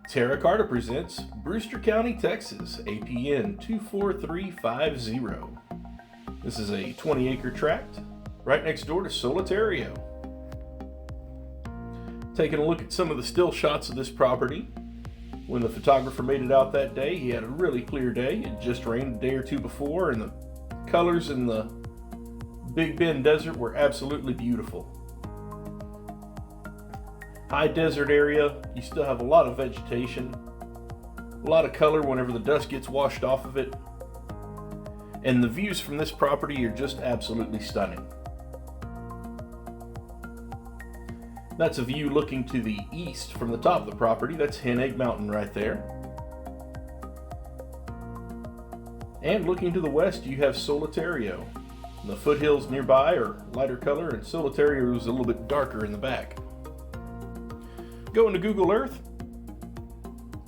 Terra Karta presents Brewster County, Texas, APN 24350. This is a 20-acre tract right next door to Solitario. Taking a look at some of the still shots of this property. When the photographer made it out that day, he had a really clear day. It just rained a day or two before, and the colors in the Big Bend Desert were absolutely beautiful. High desert area, you still have a lot of vegetation, a lot of color whenever the dust gets washed off of it, and the views from this property are just absolutely stunning. That's a view looking to the east from the top of the property. That's Hen Egg Mountain right there. And looking to the west, you have Solitario. The foothills nearby are lighter color, and Solitario is a little bit darker in the back. Go into Google Earth.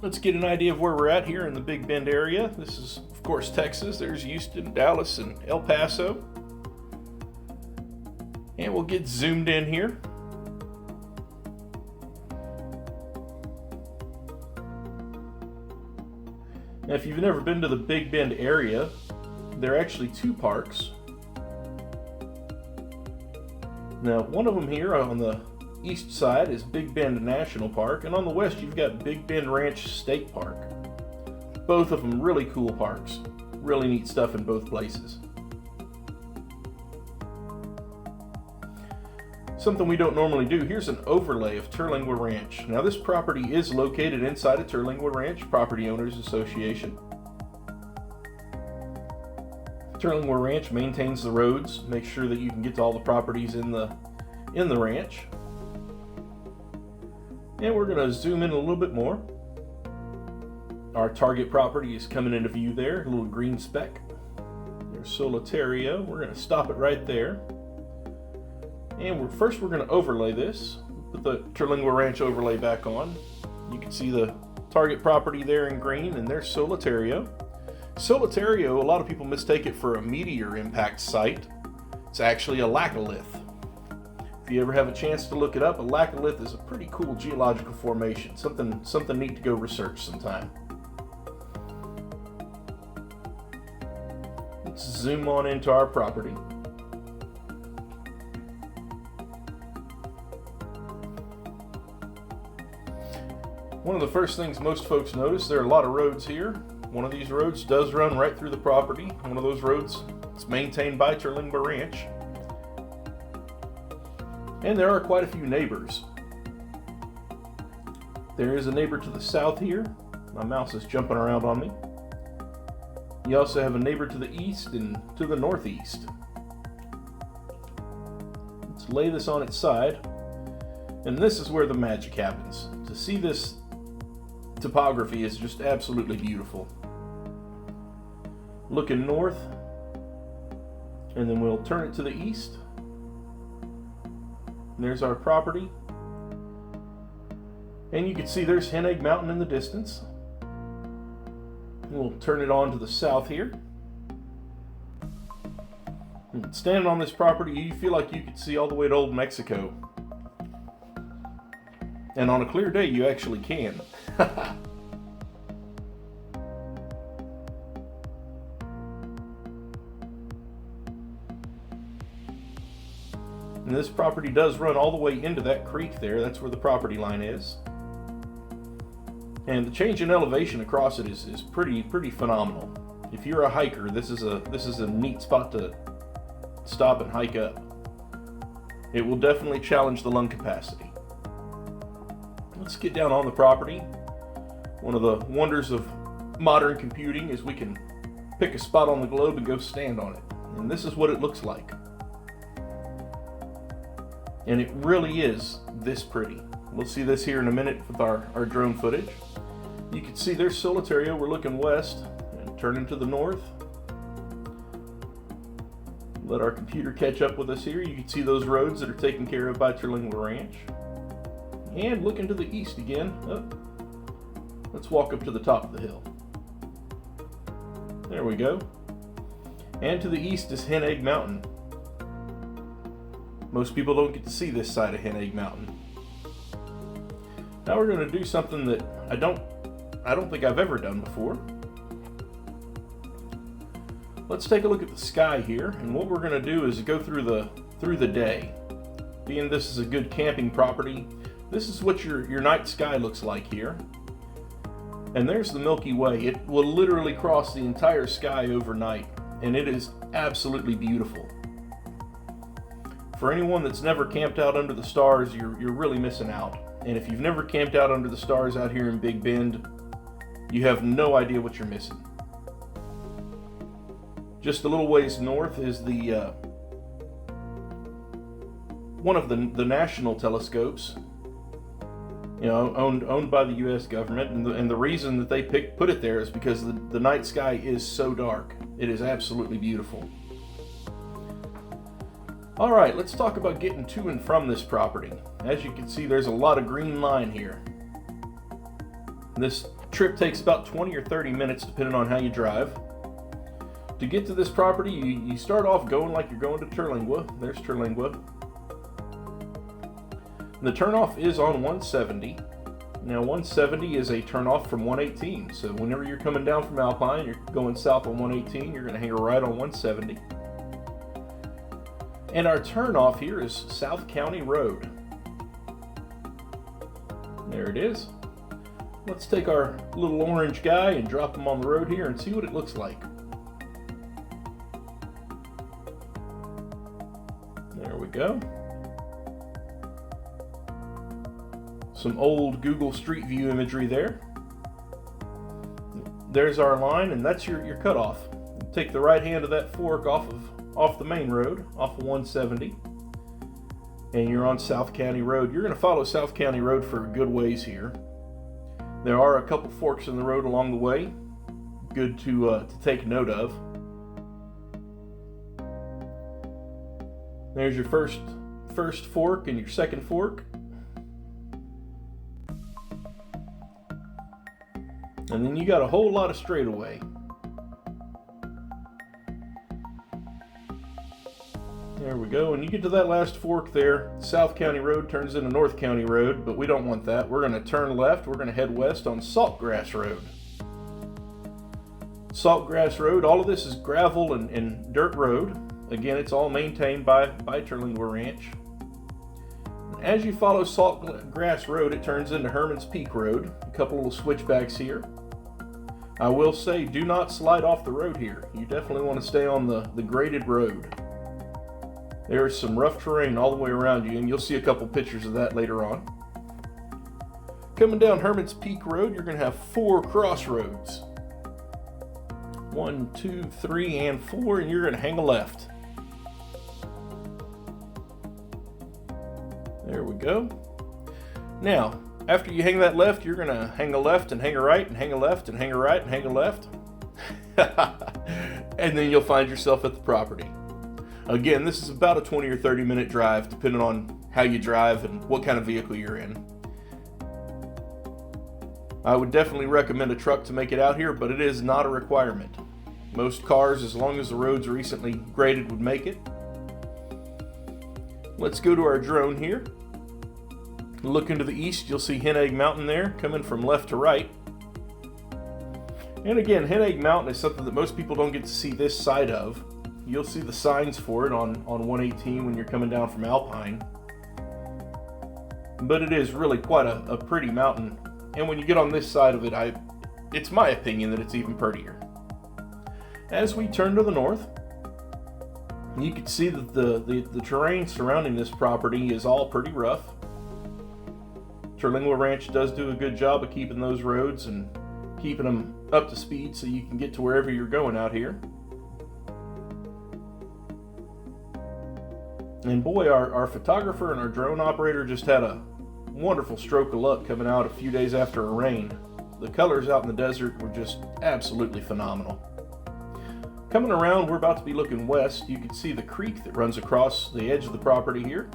Let's get an idea of where we're at here in the Big Bend area. This is, of course, Texas. There's Houston, Dallas, and El Paso. And we'll get zoomed in here. Now, if you've never been to the Big Bend area, there are actually two parks. Now, one of them here on the east side is Big Bend National Park, and on the west you've got Big Bend Ranch State Park. Both of them really cool parks. Really neat stuff in both places. Something we don't normally do, here's an overlay of Terlingua Ranch. Now this property is located inside of Terlingua Ranch Property Owners Association. Terlingua Ranch maintains the roads, makes sure that you can get to all the properties in the ranch. And we're going to zoom in a little bit more. Our target property is coming into view there, a little green speck. There's Solitario. We're going to stop it right there. And first we're going to overlay this. Put the Terlingua Ranch overlay back on. You can see the target property there in green, and there's Solitario. Solitario, a lot of people mistake it for a meteor impact site. It's actually a laccolith. If you ever have a chance to look it up, a laccolith is a pretty cool geological formation. Something neat to go research sometime. Let's zoom on into our property. One of the first things most folks notice, there are a lot of roads here. One of these roads does run right through the property. One of those roads is maintained by Terlingua Ranch. And there are quite a few neighbors. There is a neighbor to the south here. My mouse is jumping around on me. You also have a neighbor to the east and to the northeast. Let's lay this on its side. And this is where the magic happens. To see this topography is just absolutely beautiful. Looking north, and then we'll turn it to the east. And there's our property. And you can see there's Hen Egg Mountain in the distance. We'll turn it on to the south here. And standing on this property, you feel like you could see all the way to Old Mexico. And on a clear day, you actually can. And this property does run all the way into that creek there. That's where the property line is. And the change in elevation across it is pretty phenomenal. If you're a hiker, this is a neat spot to stop and hike up. It will definitely challenge the lung capacity. Let's get down on the property. One of the wonders of modern computing is we can pick a spot on the globe and go stand on it. And this is what it looks like. And it really is this pretty. We'll see this here in a minute with our drone footage. You can see there's Solitario. We're looking west and turning to the north. Let our computer catch up with us here. You can see those roads that are taken care of by Terlingua Ranch. And looking to the east again. Oh, let's walk up to the top of the hill. There we go. And to the east is Hen Egg Mountain. Most people don't get to see this side of Hen Egg Mountain. Now we're going to do something that I don't think I've ever done before. Let's take a look at the sky here, and what we're going to do is go through the day. Being this is a good camping property, this is what your night sky looks like here. And there's the Milky Way. It will literally cross the entire sky overnight, and it is absolutely beautiful. For anyone that's never camped out under the stars, you're really missing out. And if you've never camped out under the stars out here in Big Bend, you have no idea what you're missing. Just a little ways north is the one of the national telescopes, owned by the U.S. government, and the reason that they put it there is because the night sky is so dark. It is absolutely beautiful. All right, let's talk about getting to and from this property. As you can see, there's a lot of green line here. This trip takes about 20 or 30 minutes depending on how you drive. To get to this property, you start off going like you're going to Terlingua. There's Terlingua. The turnoff is on 170. Now 170 is a turnoff from 118. So whenever you're coming down from Alpine, you're going south on 118, you're going to hang a right on 170. And our turnoff here is South County Road. There it is. Let's take our little orange guy and drop him on the road here and see what it looks like. There we go. Some old Google Street View imagery there. There's our line, and that's your cutoff. Take the right hand of that fork off the main road, off of 170, and you're on South County Road. You're going to follow South County Road for a good ways here. There are a couple forks in the road along the way. Good to take note of. There's your first fork and your second fork. And then you got a whole lot of straightaway. There we go. When you get to that last fork there, South County Road turns into North County Road, but we don't want that. We're going to turn left. We're going to head west on Saltgrass Road. Saltgrass Road, all of this is gravel and dirt road. Again, it's all maintained by Terlingua Ranch. As you follow Saltgrass Road, it turns into Herman's Peak Road. A couple little switchbacks here. I will say, do not slide off the road here. You definitely want to stay on the graded road. There is some rough terrain all the way around you, and you'll see a couple pictures of that later on. Coming down Herman's Peak Road, you're going to have 4 crossroads. 1, 2, 3, and 4, and you're going to hang a left. There we go. Now, after you hang that left, you're going to hang a left and hang a right and hang a left and hang a right and hang a left. And then you'll find yourself at the property. Again, this is about a 20 or 30 minute drive, depending on how you drive and what kind of vehicle you're in. I would definitely recommend a truck to make it out here, but it is not a requirement. Most cars, as long as the road's recently graded, would make it. Let's go to our drone here. Look into the east, you'll see Hen Egg Mountain there, coming from left to right. And again, Hen Egg Mountain is something that most people don't get to see this side of. You'll see the signs for it on 118 when you're coming down from Alpine. But it is really quite a pretty mountain. And when you get on this side of it, it's my opinion that it's even prettier. As we turn to the north, you can see that the terrain surrounding this property is all pretty rough. Terlingua Ranch does do a good job of keeping those roads and keeping them up to speed so you can get to wherever you're going out here. And boy, our photographer and our drone operator just had a wonderful stroke of luck coming out a few days after a rain. The colors out in the desert were just absolutely phenomenal. Coming around, we're about to be looking west. You can see the creek that runs across the edge of the property here.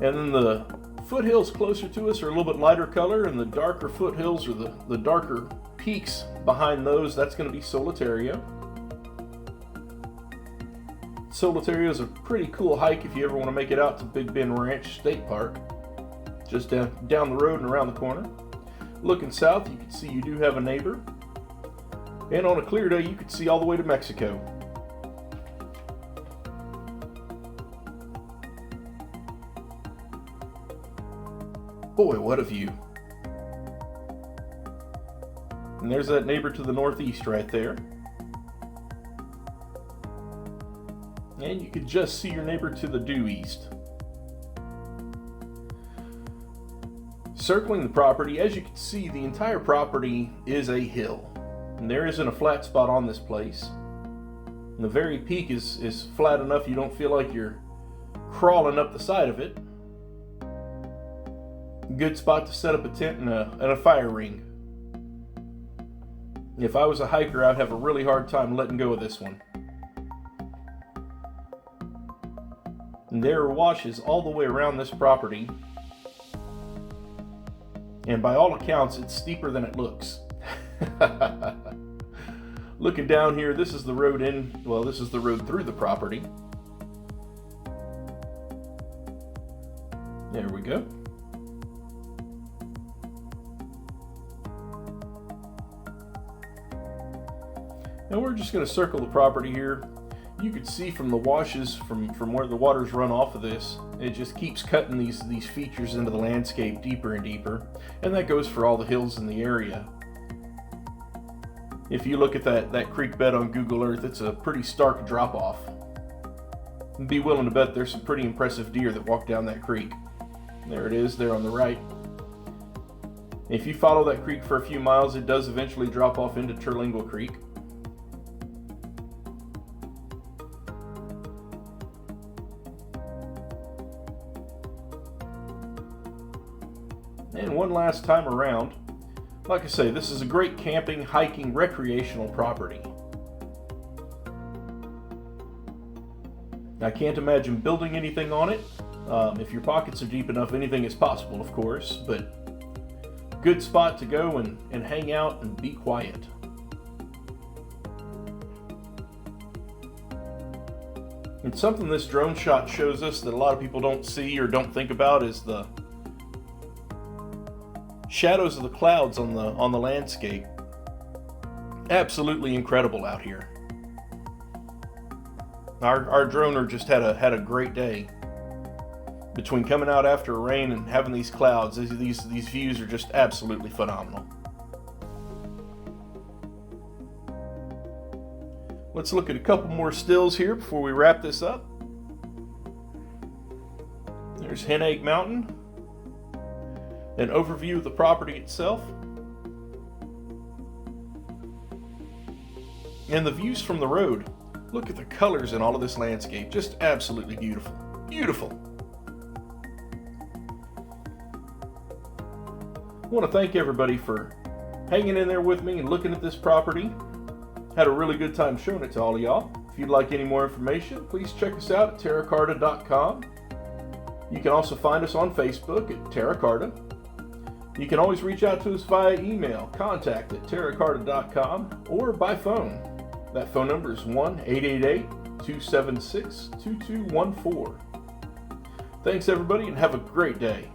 And then the foothills closer to us are a little bit lighter color, and the darker foothills, or the darker peaks behind those, that's going to be Solitario. Solitario is a pretty cool hike if you ever want to make it out to Big Bend Ranch State Park. Just down the road and around the corner. Looking south, you can see you do have a neighbor. And on a clear day, you could see all the way to Mexico. Boy, what a view. And there's that neighbor to the northeast right there. And you could just see your neighbor to the due east. Circling the property, as you can see, the entire property is a hill. And there isn't a flat spot on this place. And the very peak is flat enough you don't feel like you're crawling up the side of it. Good spot to set up a tent and a fire ring. If I was a hiker, I'd have a really hard time letting go of this one. And there are washes all the way around this property. And by all accounts, it's steeper than it looks. Looking down here, this is the road this is the road through the property. There we go. Now we're just going to circle the property here. You could see from the washes, from where the waters run off of this, it just keeps cutting these features into the landscape deeper and deeper. And that goes for all the hills in the area. If you look at that creek bed on Google Earth, it's a pretty stark drop off. I'd be willing to bet there's some pretty impressive deer that walk down that creek. There it is, there on the right. If you follow that creek for a few miles, it does eventually drop off into Terlingua Creek. And one last time around, like I say, this is a great camping, hiking, recreational property. I can't imagine building anything on it. If your pockets are deep enough, anything is possible, of course, but good spot to go and hang out and be quiet. And something this drone shot shows us that a lot of people don't see or don't think about is the shadows of the clouds on the landscape. Absolutely incredible out here. Our droner just had a great day. Between coming out after rain and having these clouds, these views are just absolutely phenomenal. Let's look at a couple more stills here before we wrap this up. There's Hen Egg Mountain. An overview of the property itself. And the views from the road. Look at the colors in all of this landscape. Just absolutely beautiful. Beautiful. I want to thank everybody for hanging in there with me and looking at this property. Had a really good time showing it to all of y'all. If you'd like any more information, please check us out at terrakarta.com. You can also find us on Facebook at Terra Karta. You can always reach out to us via email, contact@terrakarta.com, or by phone. That phone number is 1-888-276-2214. Thanks everybody and have a great day.